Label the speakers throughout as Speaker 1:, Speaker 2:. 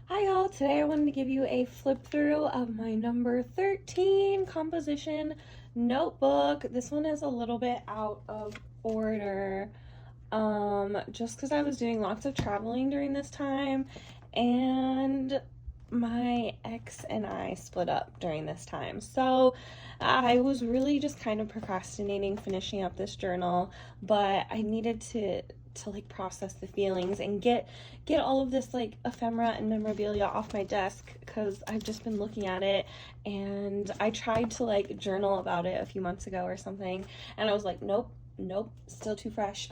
Speaker 1: Hi y'all, today I wanted to give you a flip through of my number 13 composition notebook. This one is a little bit out of order, just because I was doing lots of traveling during this time, and my ex and I split up during this time. So I was really just kind of procrastinating finishing up this journal, but I needed to like process the feelings and get all of this like ephemera and memorabilia off my desk, because I've just been looking at it, and I tried to like journal about it a few months ago or something, and I was like, nope, still too fresh.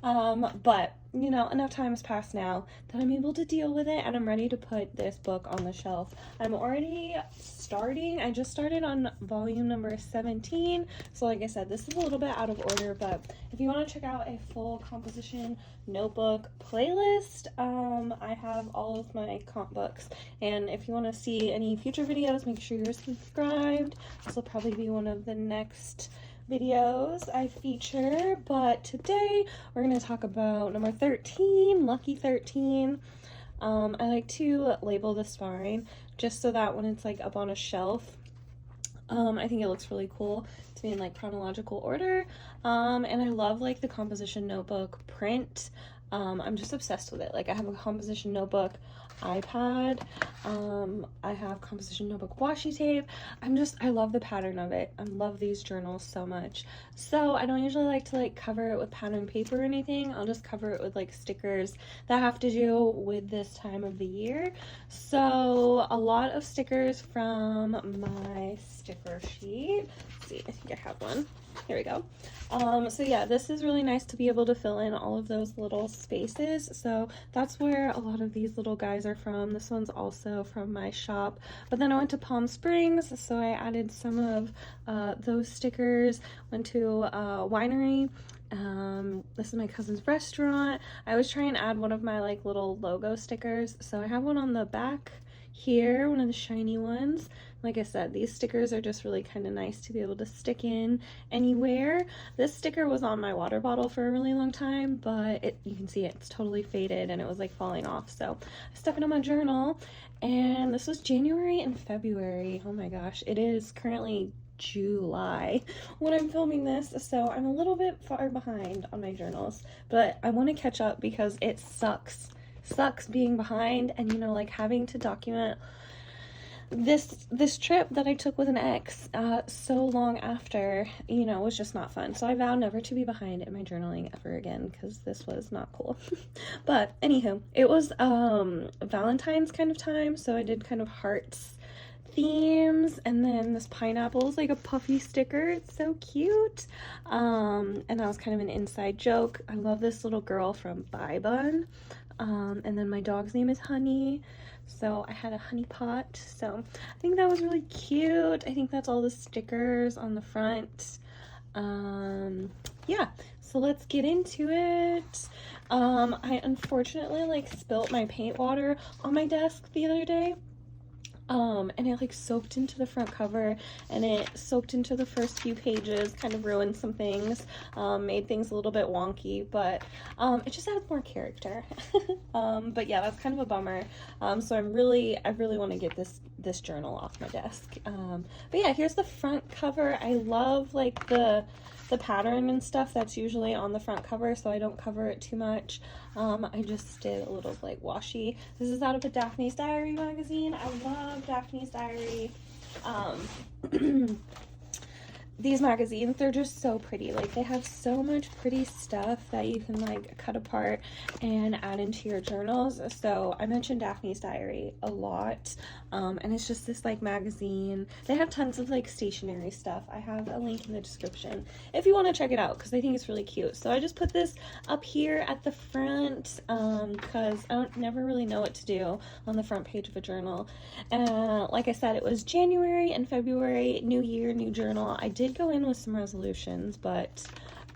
Speaker 1: But you know, enough time has passed now that I'm able to deal with it, and I'm ready to put this book on the shelf. I'm already starting. I just started on volume number 17, so like I said, this is a little bit out of order, but if you want to check out a full composition notebook playlist, I have all of my comp books, and if you want to see any future videos, make sure you're subscribed. This will probably be one of the next videos I feature, but today we're going to talk about number 13, Lucky 13. I like to label the spine just so that when it's like up on a shelf, I think it looks really cool to be in like chronological order. And I love like the composition notebook print. I'm just obsessed with it. Like, I have a composition notebook iPad. I have composition notebook washi tape. I love the pattern of it. I love these journals so much. So I don't usually like to like cover it with pattern paper or anything. I'll just cover it with like stickers that have to do with this time of the year. So a lot of stickers from my sticker sheet. Let's see, I think I have one. Here we go. So yeah, this is really nice to be able to fill in all of those little spaces. So that's where a lot of these little guys are from. This one's also from my shop. But then I went to Palm Springs, so I added some of those stickers. Went to a winery. This is my cousin's restaurant. I always try and add one of my like little logo stickers. So I have one on the back here, one of the shiny ones. Like I said, these stickers are just really kind of nice to be able to stick in anywhere. This sticker was on my water bottle for a really long time, but you can see it's totally faded and it was like falling off. So I stuck it on my journal, and this was January and February. Oh my gosh, it is currently July when I'm filming this, so I'm a little bit far behind on my journals, but I want to catch up because it sucks being behind, and you know, like having to document this trip that I took with an ex so long after, you know, was just not fun. So I vow never to be behind in my journaling ever again, because this was not cool. But anywho, it was Valentine's kind of time, so I did kind of hearts themes, and then this pineapple is like a puffy sticker. It's so cute. And that was kind of an inside joke. I love this little girl from Bye Bun. And then my dog's name is Honey, so I had a honey pot. So I think that was really cute. I think that's all the stickers on the front. Yeah, so let's get into it. I unfortunately like spilt my paint water on my desk the other day. And it like soaked into the front cover, and it soaked into the first few pages, kind of ruined some things, made things a little bit wonky, but it just adds more character. But yeah, that's kind of a bummer. So I really want to get this journal off my desk. But yeah, here's the front cover. I love like the pattern and stuff that's usually on the front cover, so I don't cover it too much. I just did a little like washi. This is out of a Daphne's Diary magazine. I love Daphne's Diary. These magazines, they're just so pretty. Like, they have so much pretty stuff that you can like cut apart and add into your journals. So I mentioned Daphne's Diary a lot, and it's just this like magazine. They have tons of like stationery stuff. I have a link in the description if you want to check it out, because I think it's really cute. So I just put this up here at the front because I never really know what to do on the front page of a journal. Like I said, it was January and February, new year, new journal. I did go in with some resolutions, but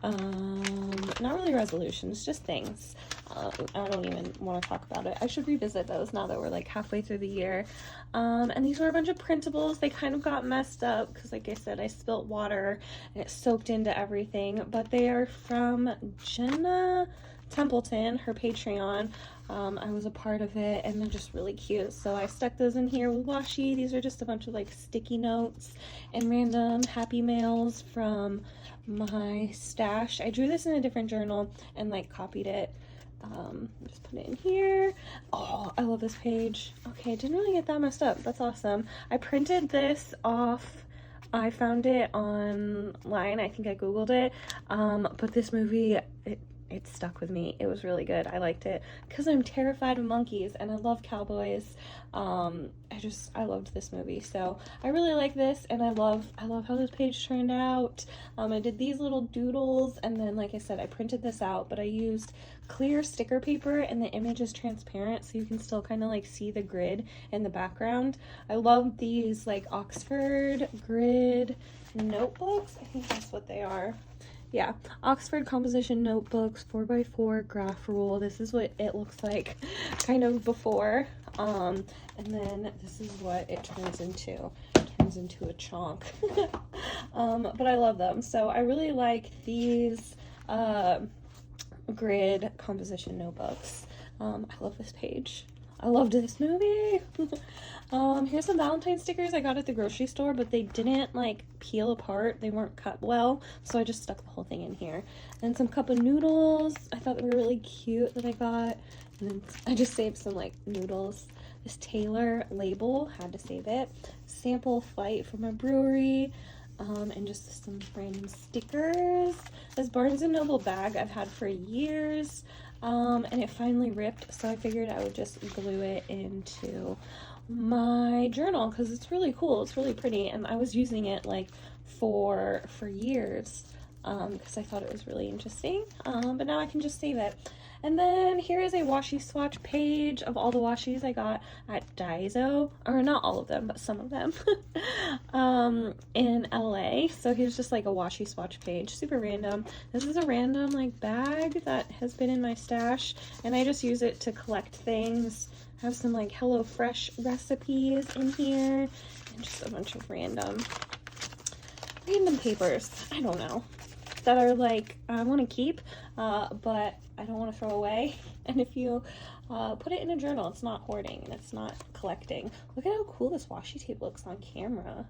Speaker 1: not really resolutions, just things. I don't even want to talk about it. I should revisit those now that we're like halfway through the year. And these were a bunch of printables. They kind of got messed up because, like I said, I spilt water and it soaked into everything, but they are from Jenna Templeton, her Patreon. I was a part of it, and they're just really cute. So I stuck those in here with washi. These are just a bunch of like sticky notes and random happy mails from my stash. I drew this in a different journal and like copied it. Just put it in here. Oh, I love this page. Okay, didn't really get that messed up. That's awesome. I printed this off. I found it online. I think I googled it. But this movie, it stuck with me. It was really good. I liked it because I'm terrified of monkeys and I love cowboys. I loved this movie, so I really like this, and I love how this page turned out. I did these little doodles, and then like I said, I printed this out, but I used clear sticker paper, and the image is transparent, so you can still kind of like see the grid in the background. I love these like Oxford grid notebooks. I think that's what they are. Yeah, Oxford composition notebooks, 4x4 graph rule. This is what it looks like kind of before, and then this is what it turns into. It turns into a chunk. But I love them. So I really like these grid composition notebooks. I love this page. I loved this movie. Here's some Valentine stickers I got at the grocery store, but they didn't like peel apart. They weren't cut well, so I just stuck the whole thing in here. And some cup of noodles. I thought they were really cute that I got. And then I just saved some like noodles. This Taylor label, had to save it. Sample flight from a brewery. And just some random stickers. This Barnes & Noble bag I've had for years. And it finally ripped, so I figured I would just glue it into my journal because it's really cool. It's really pretty, and I was using it like for years because I thought it was really interesting. But now I can just save it. And then here is a washi swatch page of all the washies I got at Daiso, or not all of them, but some of them, in LA. So here's just like a washi swatch page, super random. This is a random like bag that has been in my stash, and I just use it to collect things. I have some like HelloFresh recipes in here, and just a bunch of random papers, I don't know, that are like, I want to keep, but I don't want to throw away. And if you put it in a journal, it's not hoarding and it's not collecting. Look at how cool this washi tape looks on camera.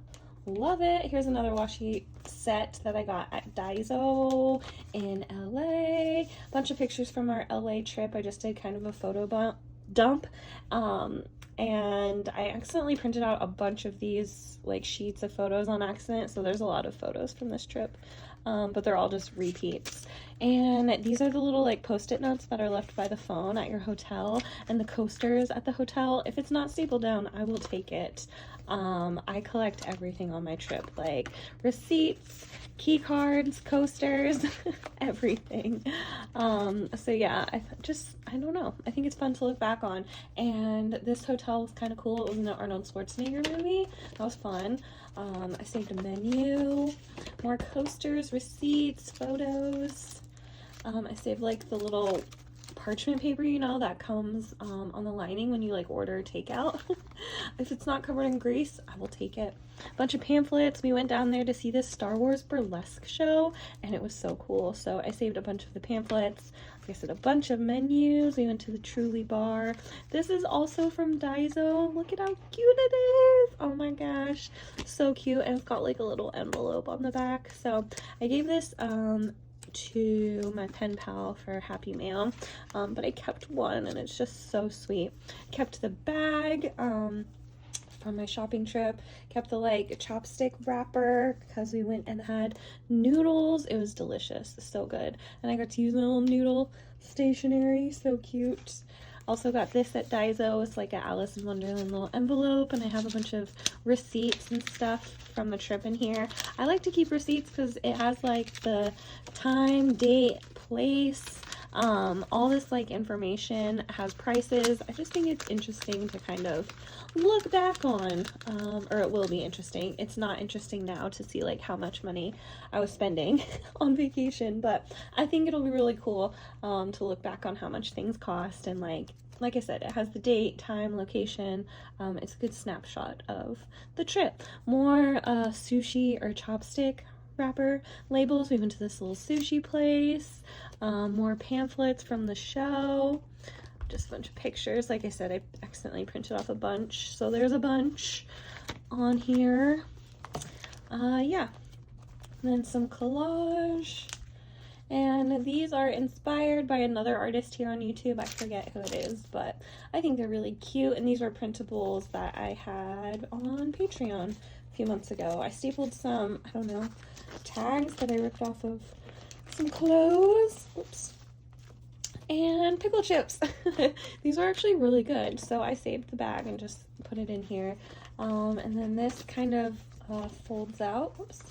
Speaker 1: Love it. Here's another washi set that I got at Daiso in LA. Bunch of pictures from our LA trip. I just did kind of a photo dump. And I accidentally printed out a bunch of these like sheets of photos on accident, so there's a lot of photos from this trip, but they're all just repeats. And these are the little like post-it notes that are left by the phone at your hotel, and the coasters at the hotel. If it's not stapled down, I will take it. I collect everything on my trip, like receipts, key cards, coasters, everything. So yeah, I don't know. I think it's fun to look back on. And this hotel was kind of cool. It was in the Arnold Schwarzenegger movie. That was fun. I saved a menu, more coasters, receipts, photos. I saved like the little parchment paper, you know, that comes on the lining when you like order takeout. If it's not covered in grease, I will take it. A bunch of pamphlets. We went down there to see this Star Wars burlesque show, and it was so cool. So I saved a bunch of the pamphlets. Like I said, a bunch of menus. We went to the Truly bar. This is also from Daiso. Look at how cute it is. Oh my gosh, so cute. And it's got like a little envelope on the back. So I gave this to my pen pal for Happy Mail, but I kept one, and it's just so sweet. Kept the bag from my shopping trip, kept the like chopstick wrapper because we went and had noodles. It was delicious, so good, and I got to use my little noodle stationery, so cute. Also got this at Daiso. It's like an Alice in Wonderland little envelope, and I have a bunch of receipts and stuff from the trip in here. I like to keep receipts because it has like the time, date, place, all this like information, has prices. I just think it's interesting to kind of look back on, or it will be interesting. It's not interesting now to see like how much money I was spending on vacation, but I think it'll be really cool to look back on how much things cost, and like I said, it has the date, time, location. It's a good snapshot of the trip. More sushi or chopstick wrapper labels. We went to this little sushi place. More pamphlets from the show. just a bunch of pictures. Like I said, I accidentally printed off a bunch, so there's a bunch on here. Yeah, and then some collage. And these are inspired by another artist here on YouTube. I forget who it is, but I think they're really cute. And these were printables that I had on Patreon a few months ago. I stapled some, I don't know, tags that I ripped off of some clothes. Oops. And pickle chips. These are actually really good. So I saved the bag and just put it in here. And then this kind of folds out. Oops.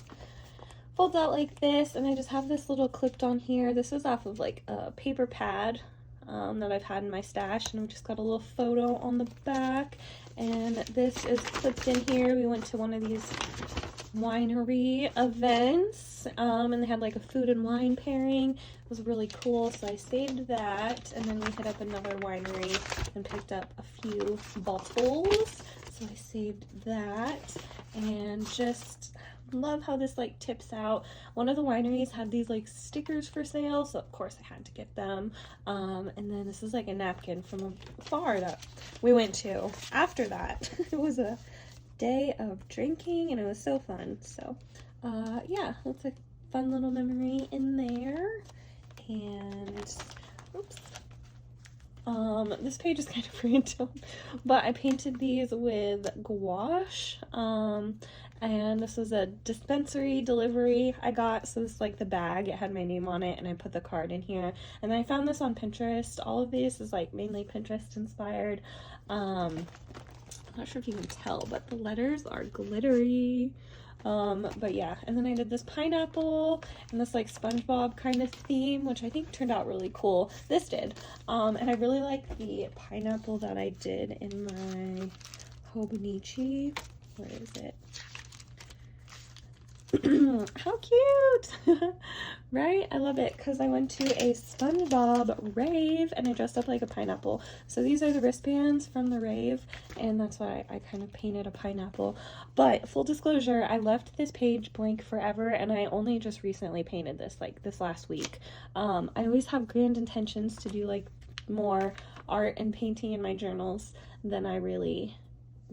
Speaker 1: Folds out like this, and I just have this little clipped on here. This is off of like a paper pad that I've had in my stash, and I've just got a little photo on the back, and this is clipped in here. We went to one of these winery events, and they had like a food and wine pairing. It was really cool, so I saved that, and then we hit up another winery and picked up a few bottles, so I saved that. And just love how this like tips out. One of the wineries had these like stickers for sale, so of course I had to get them. And then this is like a napkin from a bar that we went to after that. It was a day of drinking and it was so fun. So yeah, that's a fun little memory in there. And oops, this page is kind of random, but I painted these with gouache. And this was a dispensary delivery I got, so this is like the bag, it had my name on it, and I put the card in here. And I found this on Pinterest. All of this is like mainly Pinterest inspired. I'm not sure if you can tell, but the letters are glittery. But yeah, and then I did this pineapple and this like SpongeBob kind of theme, which I think turned out really cool. This did. And I really like the pineapple that I did in my Hobonichi. Where is it? How cute! Right? I love it because I went to a SpongeBob rave and I dressed up like a pineapple. So these are the wristbands from the rave, and that's why I kind of painted a pineapple. But full disclosure, I left this page blank forever, and I only just recently painted this, like this last week. I always have grand intentions to do like more art and painting in my journals than I really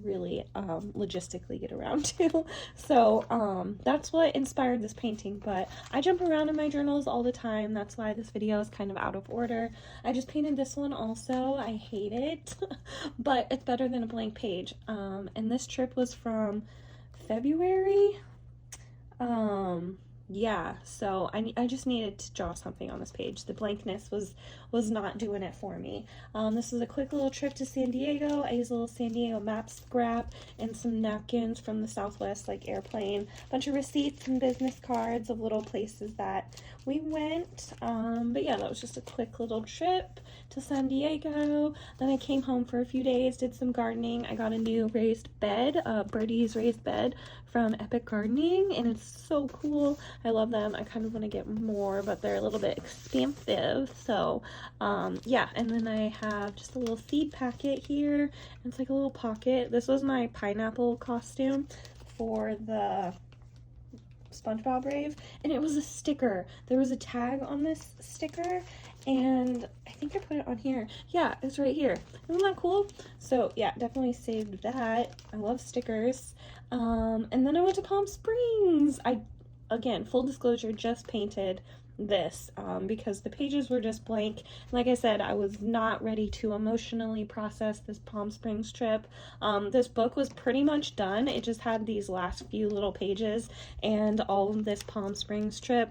Speaker 1: logistically get around to. So that's what inspired this painting, but I jump around in my journals all the time. That's why this video is kind of out of order. I just painted this one also. I hate it, but it's better than a blank page. And this trip was from February. Yeah, so I just needed to draw something on this page. The blankness was not doing it for me. This is a quick little trip to San Diego. I used a little San Diego map scrap and some napkins from the Southwest, like airplane, a bunch of receipts and business cards of little places that we went. But yeah, that was just a quick little trip to San Diego. Then I came home for a few days, did some gardening. I got a new raised bed, Birdie's raised bed from Epic Gardening, and it's so cool. I love them. I kind of want to get more, but they're a little bit expensive. So yeah, and then I have just a little seed packet here, and it's like a little pocket. This was my pineapple costume for the SpongeBob rave, and it was a sticker. There was a tag on this sticker, and I think I put it on here. Yeah, it's right here. Isn't that cool? So yeah, definitely saved that. I love stickers. And then I went to Palm Springs. Again, full disclosure, just painted this because the pages were just blank. Like I said, I was not ready to emotionally process this Palm Springs trip. This book was pretty much done. It just had these last few little pages and all of this Palm Springs trip.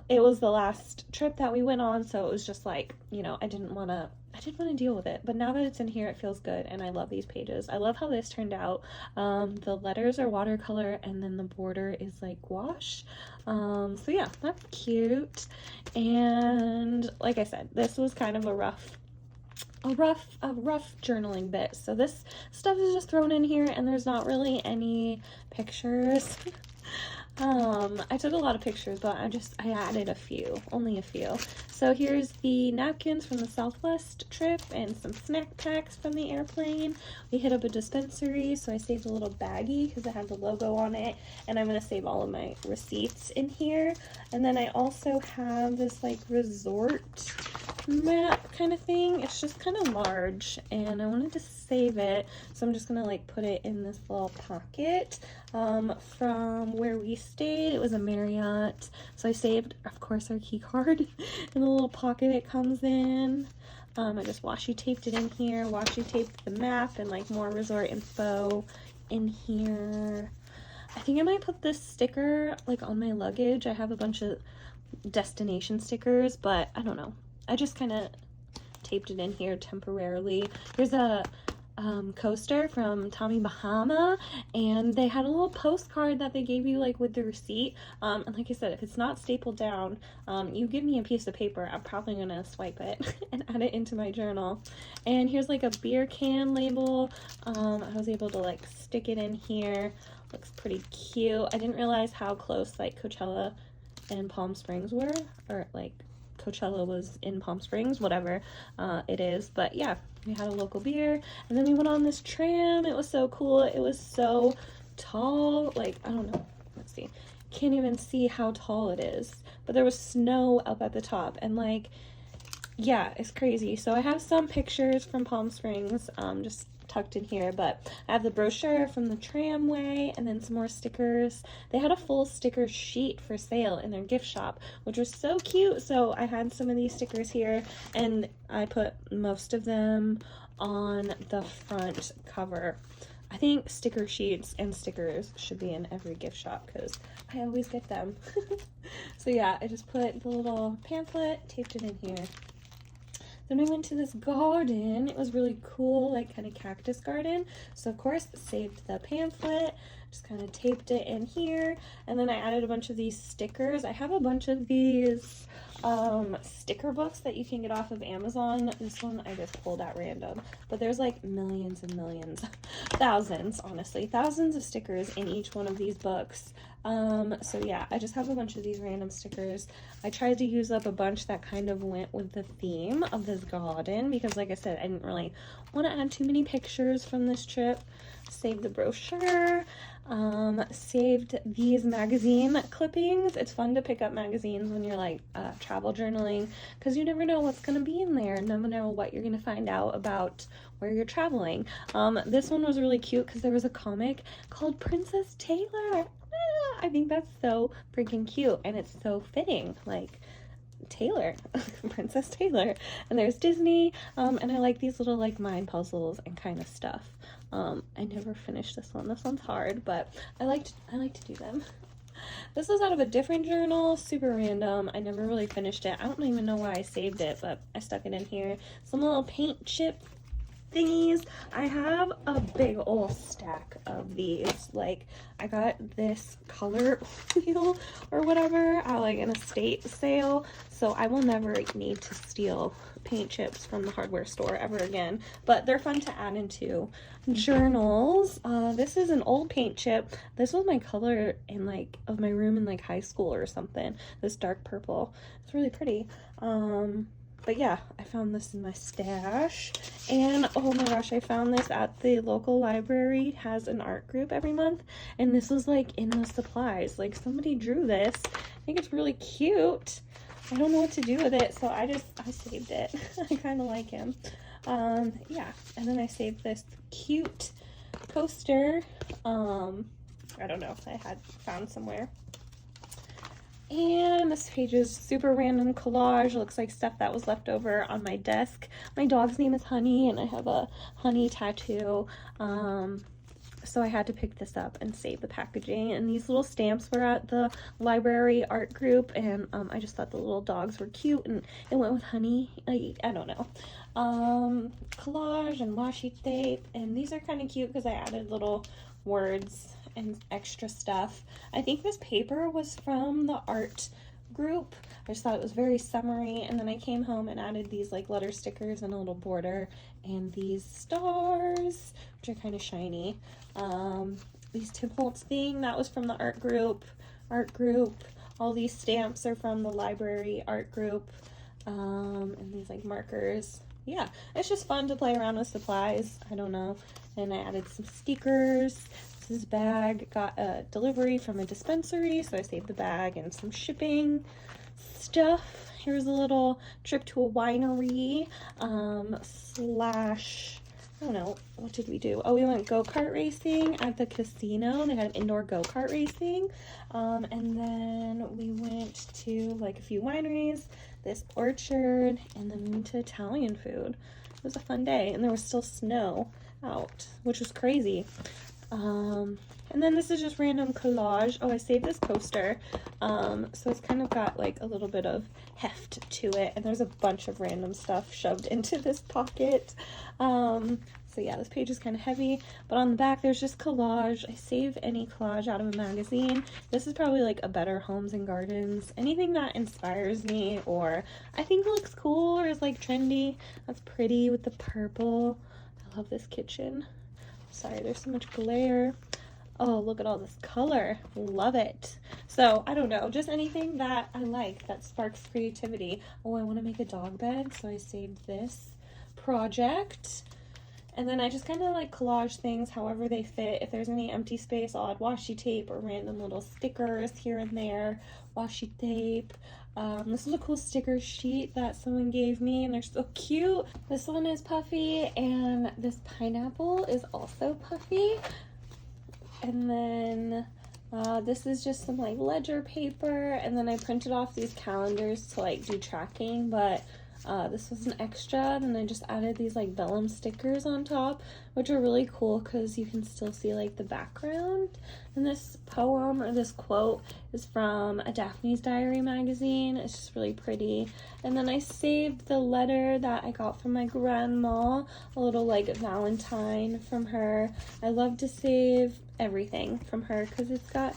Speaker 1: It was the last trip that we went on, so it was just like, you know, I didn't want to deal with it. But now that it's in here, it feels good, and I love these pages. I love how this turned out. The letters are watercolor, and then the border is like gouache. So yeah, that's cute. And like I said, this was kind of a rough journaling bit. So this stuff is just thrown in here, and there's not really any pictures. I took a lot of pictures, but I added a few, only a few. So here's the napkins from the Southwest trip and some snack packs from the airplane. We hit up a dispensary, so I saved a little baggie because it has a logo on it, and I'm going to save all of my receipts in here. And then I also have this like resort map kind of thing. It's just kind of large and I wanted to save it, so I'm just gonna like put it in this little pocket from where we stayed. It was a Marriott, so I saved, of course, our key card in the little pocket it comes in. I just washi taped it in here, washi taped the map and like more resort info in here. I think I might put this sticker like on my luggage. I have a bunch of destination stickers, but I don't know. I just kind of taped it in here temporarily. Here's a coaster from Tommy Bahama, and they had a little postcard that they gave you like with the receipt. And like I said, if it's not stapled down, you give me a piece of paper, I'm probably gonna swipe it and add it into my journal. And here's like a beer can label. I was able to like stick it in here. Looks pretty cute. I didn't realize how close like Coachella and Palm Springs were, or like Coachella was in Palm Springs, whatever it is. But yeah, we had a local beer, and then we went on this tram. It was so cool. It was so tall, like, I don't know, let's see, can't even see how tall it is, but there was snow up at the top, and like, yeah, it's crazy. So I have some pictures from Palm Springs just tucked in here, but I have the brochure from the tramway and then some more stickers. They had a full sticker sheet for sale in their gift shop, which was so cute. So I had some of these stickers here, and I put most of them on the front cover. I think sticker sheets and stickers should be in every gift shop because I always get them. So yeah, I just put the little pamphlet, taped it in here. Then we went to this garden. It was really cool, like kind of cactus garden. So of course, saved the pamphlet, just kind of taped it in here. And then I added a bunch of these stickers. I have a bunch of these sticker books that you can get off of Amazon. This one I just pulled at random, but there's like millions and millions, thousands, honestly, thousands of stickers in each one of these books. So yeah, I just have a bunch of these random stickers. I tried to use up a bunch that kind of went with the theme of this garden because, like I said, I didn't really want to add too many pictures from this trip. Saved the brochure, saved these magazine clippings. It's fun to pick up magazines when you're like travel journaling because you never know what's going to be in there. Never know what you're going to find out about where you're traveling. This one was really cute because there was a comic called Princess Taylor. I think that's so freaking cute, and it's so fitting, like Taylor, Princess Taylor. And there's Disney, and I like these little like mind puzzles and kind of stuff. I never finished this one. This one's hard, but I like to do them. This is out of a different journal, super random. I never really finished it. I don't even know why I saved it, but I stuck it in here. Some little paint chip thingies. I have a big old stack of these. Like, I got this color wheel or whatever at like an estate sale, so I will never need to steal paint chips from the hardware store ever again, but they're fun to add into journals. This is an old paint chip. This was my color in like of my room in like high school or something, this dark purple. It's really pretty. But yeah, I found this in my stash, and oh my gosh, I found this at the local library. It has an art group every month, and this was like in the supplies. Like, somebody drew this. I think it's really cute. I don't know what to do with it, so I saved it. I kind of like him. Yeah, and then I saved this cute coaster. I don't know, I had found somewhere. And this page is super random collage. It looks like stuff that was left over on my desk. My dog's name is Honey, and I have a honey tattoo. So I had to pick this up and save the packaging. And these little stamps were at the library art group, and I just thought the little dogs were cute, and it went with Honey. I don't know. Collage and washi tape, and these are kind of cute because I added little words and extra stuff. I think this paper was from the art group. I just thought it was very summery, and then I came home and added these like letter stickers and a little border and these stars, which are kind of shiny. These Tim Holtz thing, that was from the art group. All these stamps are from the library art group, and these like markers. Yeah, it's just fun to play around with supplies. I don't know. And I added some stickers. This bag got a delivery from a dispensary, so I saved the bag and some shipping. stuff. Here's a little trip to a winery, slash, I don't know, what did we do? Oh, we went go-kart racing at the casino. They had indoor go-kart racing. And then we went to like a few wineries, this orchard, and then we went to Italian food. It was a fun day, and there was still snow out, which was crazy. And then this is just random collage. Oh, I saved this coaster. So it's kind of got like a little bit of heft to it, and there's a bunch of random stuff shoved into this pocket. So yeah, this page is kind of heavy, but on the back there's just collage. I save any collage out of a magazine. This is probably like a Better Homes and Gardens. Anything that inspires me or I think looks cool or is like trendy. That's pretty with the purple. I love this kitchen. Sorry, there's so much glare. Oh, look at all this color. Love it. So, I don't know, just anything that I like that sparks creativity. Oh, I want to make a dog bed, so I saved this project. And then I just kind of like collage things however they fit. If there's any empty space, I'll add washi tape or random little stickers here and there. Washi tape. This is a cool sticker sheet that someone gave me, and they're so cute. This one is puffy, and this pineapple is also puffy. And then this is just some like ledger paper, and then I printed off these calendars to like do tracking, but this was an extra, and I just added these like vellum stickers on top, which are really cool because you can still see like the background. And this poem or this quote is from a Daphne's Diary magazine. It's just really pretty. And then I saved the letter that I got from my grandma, a little like Valentine from her. I love to save everything from her because it's got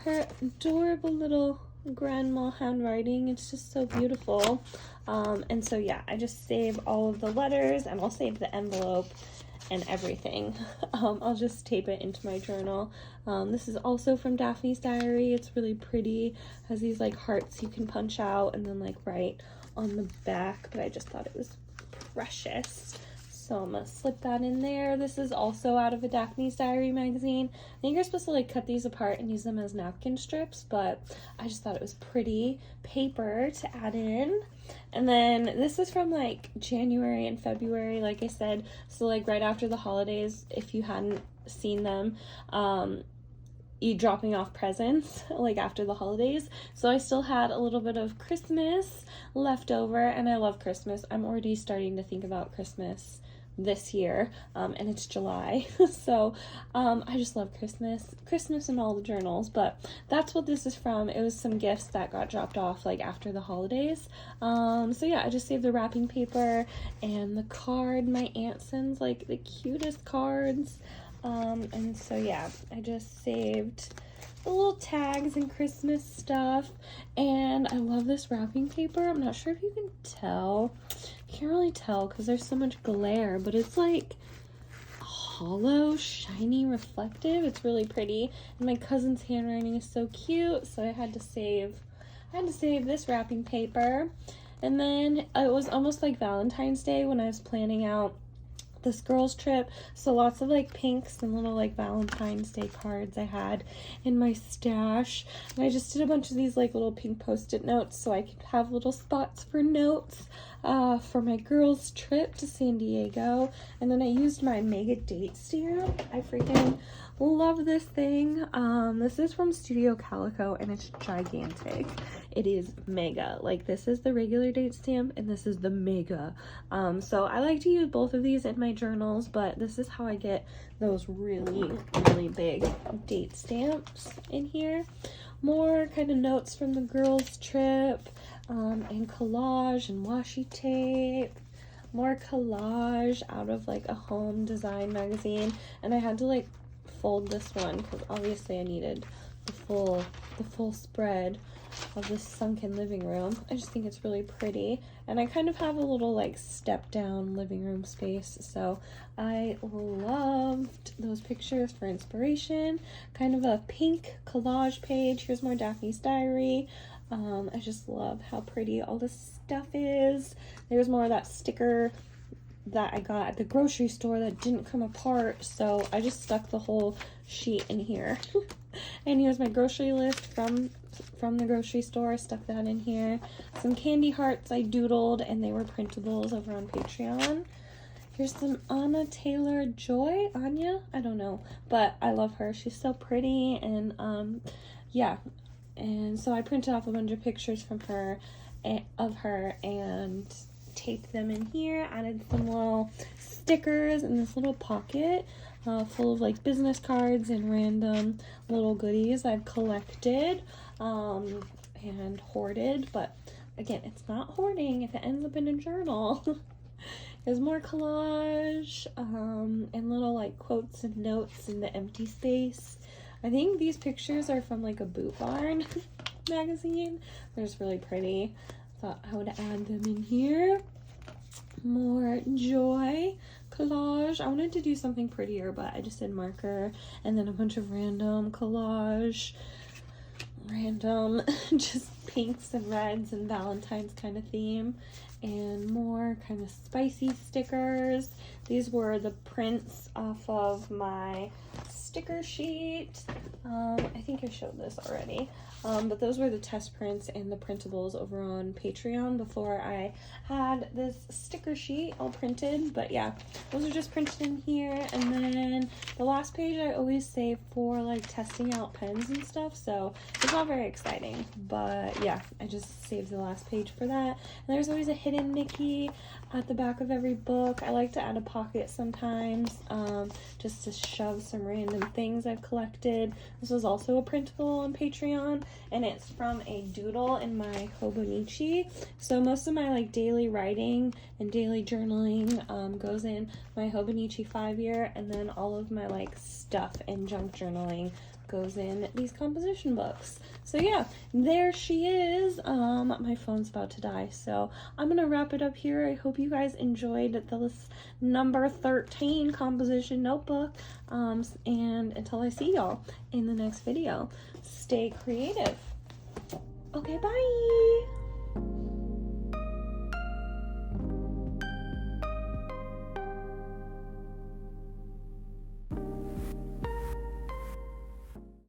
Speaker 1: her adorable little grandma handwriting. It's just so beautiful. And so yeah, I just save all of the letters, and I'll save the envelope and everything. I'll just tape it into my journal. This is also from Daphne's Diary. It's really pretty. Has these like hearts you can punch out and then like write on the back, but I just thought it was precious. So I'm gonna slip that in there. This is also out of a Daphne's Diary magazine. I think you're supposed to like cut these apart and use them as napkin strips, but I just thought it was pretty paper to add in. And then this is from like January and February, like I said, so like right after the holidays, if you hadn't seen them, you dropping off presents like after the holidays. So I still had a little bit of Christmas left over, and I love Christmas. I'm already starting to think about Christmas this year, and it's July. So I just love Christmas and all the journals. But that's what this is from. It was some gifts that got dropped off like after the holidays. So yeah, I just saved the wrapping paper and the card. My aunt sends like the cutest cards, and so yeah, I just saved the little tags and Christmas stuff. And I love this wrapping paper. I'm not sure if you can tell. Can't really tell because there's so much glare, but it's like hollow, shiny, reflective. It's really pretty, and my cousin's handwriting is so cute, so I had to save this wrapping paper. And then it was almost like Valentine's Day when I was planning out this girls trip, so lots of like pinks and little like Valentine's Day cards I had in my stash. And I just did a bunch of these like little pink post-it notes so I could have little spots for notes for my girls trip to San Diego. And then I used my mega date stamp. I freaking love this thing. This is from Studio Calico, and it's gigantic. It is mega. Like, this is the regular date stamp, and this is the mega. So I like to use both of these in my journals, but this is how I get those really, really big date stamps in here. More kind of notes from the girls trip, and collage and washi tape. More collage out of like a home design magazine, and I had to like fold this one because obviously I needed the full spread of this sunken living room. I just think it's really pretty, and I kind of have a little like step down living room space, so I loved those pictures for inspiration. Kind of a pink collage page. Here's more Daphne's Diary. I just love how pretty all this stuff is. There's more of that sticker that I got at the grocery store that didn't come apart, so I just stuck the whole sheet in here. And here's my grocery list from the grocery store. Stuck that in here. Some candy hearts I doodled, and they were printables over on Patreon. Here's some Anna Taylor Joy. Anya? I don't know, but I love her. She's so pretty, and yeah. And so I printed off a bunch of pictures from her, of her, and taped them in here. Added some little stickers in this little pocket full of like business cards and random little goodies I've collected and hoarded, but again, it's not hoarding if it ends up in a journal. There's more collage and little like quotes and notes in the empty space. I think these pictures are from like a Boot Barn magazine. They're just really pretty. Thought I would add them in here. More joy collage. I wanted to do something prettier, but I just did marker and then a bunch of random collage, random just pinks and reds and Valentine's kind of theme, and more kind of spicy stickers. These were the prints off of my sticker sheet. I think I showed this already. But those were the test prints and the printables over on Patreon before I had this sticker sheet all printed. But yeah, those are just printed in here. And then the last page I always save for like testing out pens and stuff. So it's not very exciting. But yeah, I just saved the last page for that. And there's always a hidden Mickey at the back of every book. I like to add a pocket sometimes just to shove some random things I've collected. This was also a printable on Patreon, and it's from a doodle in my Hobonichi. So most of my like daily writing and daily journaling goes in my Hobonichi 5-year, and then all of my like stuff and junk journaling goes in these composition books. So yeah, there she is. My phone's about to die, so I'm gonna wrap it up here. I hope you guys enjoyed this number 13 composition notebook, and until I see y'all in the next video, stay creative. Okay, bye.